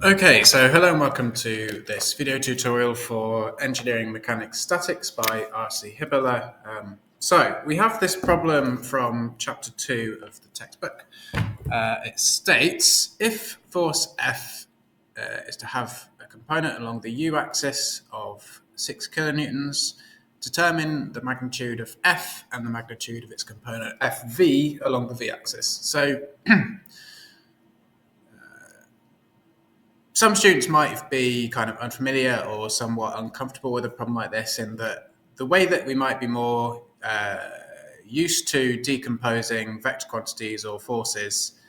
Okay, so hello and welcome to this video tutorial for Engineering Mechanics Statics by R.C. Hibbeler. So we have this problem from chapter 2 of the textbook. It states, if force F is to have a component along the u-axis of 6 kilonewtons, determine the magnitude of F and the magnitude of its component Fv along the v-axis. So some students might be kind of unfamiliar or somewhat uncomfortable with a problem like this, in that the way that we might be more used to decomposing vector quantities or forces,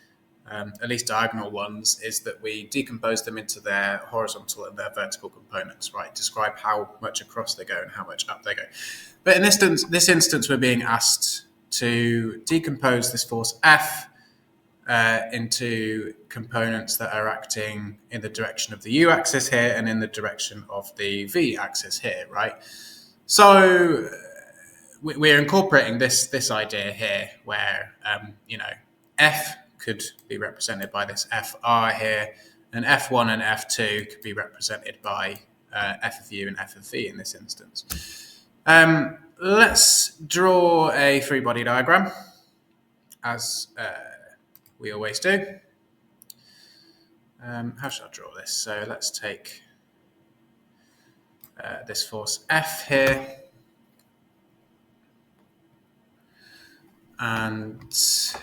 at least diagonal ones, is that we decompose them into their horizontal and their vertical components, right? Describe how much across they go and how much up they go. But in this instance, we're being asked to decompose this force F into components that are acting in the direction of the u-axis here and in the direction of the v-axis here, right? So we're incorporating this idea here where, F could be represented by this FR here, and F1 and F2 could be represented by F of U and F of V in this instance. Let's draw a free body diagram, as we always do. How should I draw this? So let's take this force F here, and let's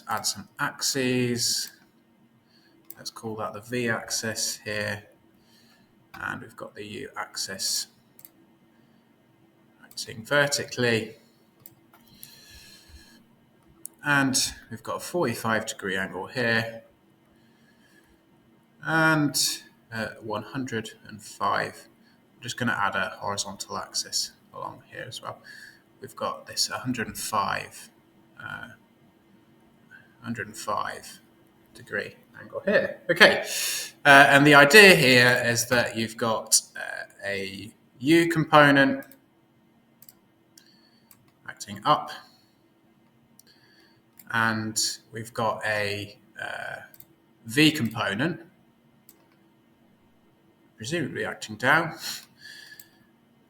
add some axes. Let's call that the v-axis here, and we've got the u-axis acting vertically. And we've got a 45-degree angle here, and 105. I'm just going to add a horizontal axis along here as well. We've got this 105 degree angle here. Okay, and the idea here is that you've got a U component acting up, and we've got a V component presumably acting down.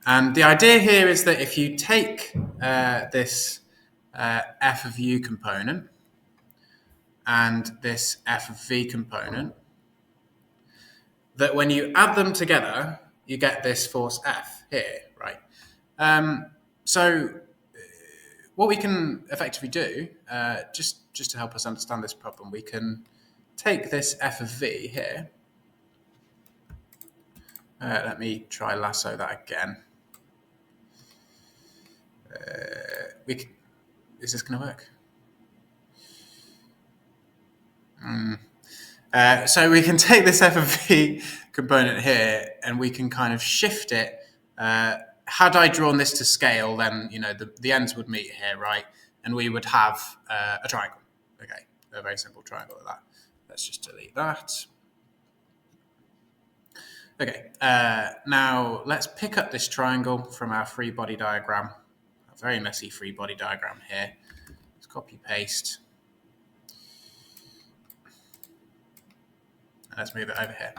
And the idea here is that if you take this F of U component and this F of V component, that when you add them together, you get this force F here, right? So what we can effectively do, just to help us understand this problem, we can take this F of V here. Let me try lasso that again. Is this going to work? So we can take this F of V component here, and we can kind of shift it. Had I drawn this to scale, then the ends would meet here, right? And we would have a triangle. Okay, a very simple triangle like that. Let's just delete that. Okay, now let's pick up this triangle from our free body diagram. A very messy free body diagram here. Let's copy paste. And let's move it over here.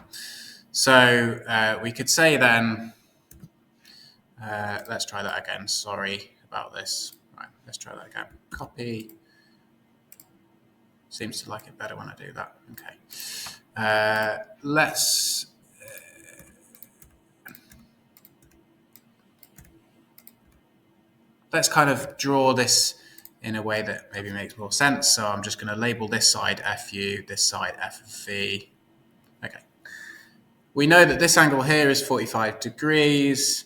So we could say then, let's try that again. Sorry about this. Right, let's try that again. Copy. Seems to like it better when I do that. Okay. Let's kind of draw this in a way that maybe makes more sense. So I'm just going to label this side FU, this side FV. Okay. We know that this angle here is 45 degrees.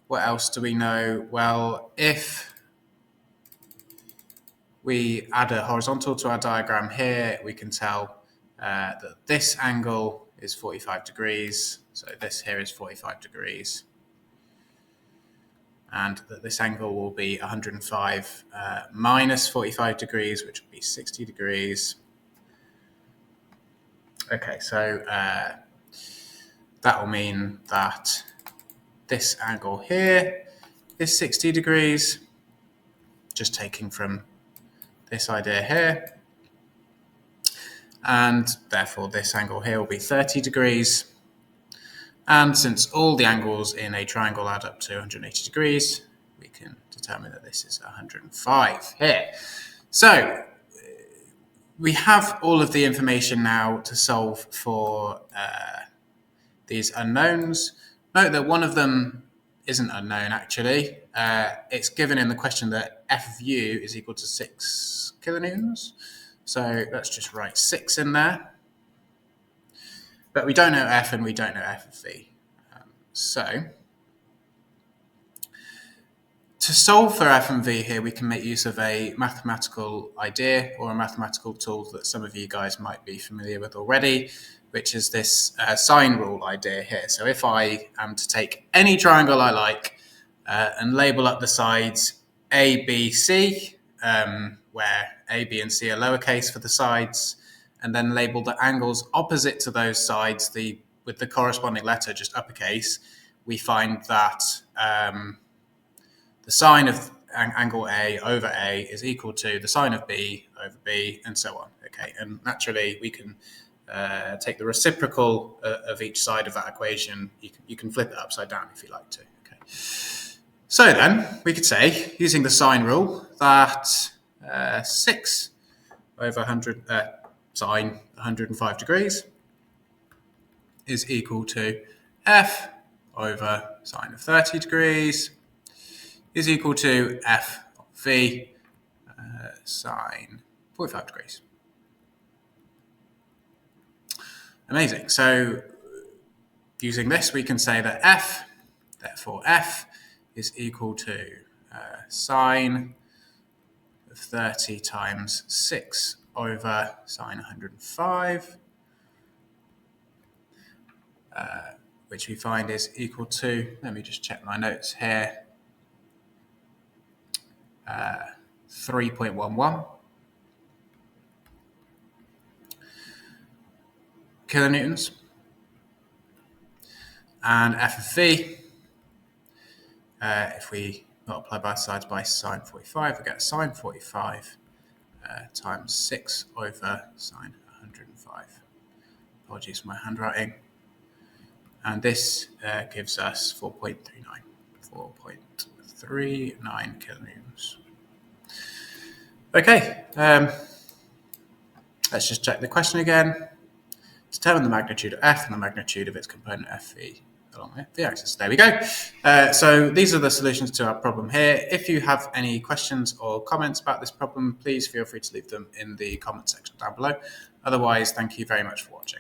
What else do we know? Well, if we add a horizontal to our diagram here, we can tell that this angle is 45 degrees. So this here is 45 degrees. And that this angle will be 105 minus 45 degrees, which will be 60 degrees. Okay, so that will mean that this angle here is 60 degrees, just taking from this idea here. and therefore this angle here will be 30 degrees. And since all the angles in a triangle add up to 180 degrees, we can determine that this is 105 here. So we have all of the information now to solve for these unknowns. Note that one of them isn't unknown actually. It's given in the question that F of U is equal to 6 kilonewtons. So let's just write 6 in there. But we don't know F and we don't know F of V. So to solve for F and V here, we can make use of a mathematical idea or a mathematical tool that some of you guys might be familiar with already, which is this sine rule idea here. So if I am to take any triangle I like and label up the sides A, B, C, where A, B, and C are lowercase for the sides, and then label the angles opposite to those sides with the corresponding letter just uppercase, we find that the sine of angle A over A is equal to the sine of B over B, and so on. Okay, and naturally we can take the reciprocal of each side of that equation. You can flip it upside down if you like to. Okay. So then we could say, using the sine rule, that 6 over 100 sine 105 degrees is equal to F over sine of 30 degrees is equal to F of V sine 45 degrees. Amazing. So using this, we can say that F, therefore F, is equal to sine of 30 times 6 over sine 105, which we find is equal to, let me just check my notes here, 3.11 kilonewtons. And F of V, if we multiply both sides by sine 45, we get sine 45 times 6 over sine 105. Apologies for my handwriting. And this gives us 4.39 kilonewtons. Okay, let's just check the question again. Determine the magnitude of F and the magnitude of its component FV along the v-axis. There we go. So these are the solutions to our problem here. If you have any questions or comments about this problem, please feel free to leave them in the comment section down below. Otherwise, thank you very much for watching.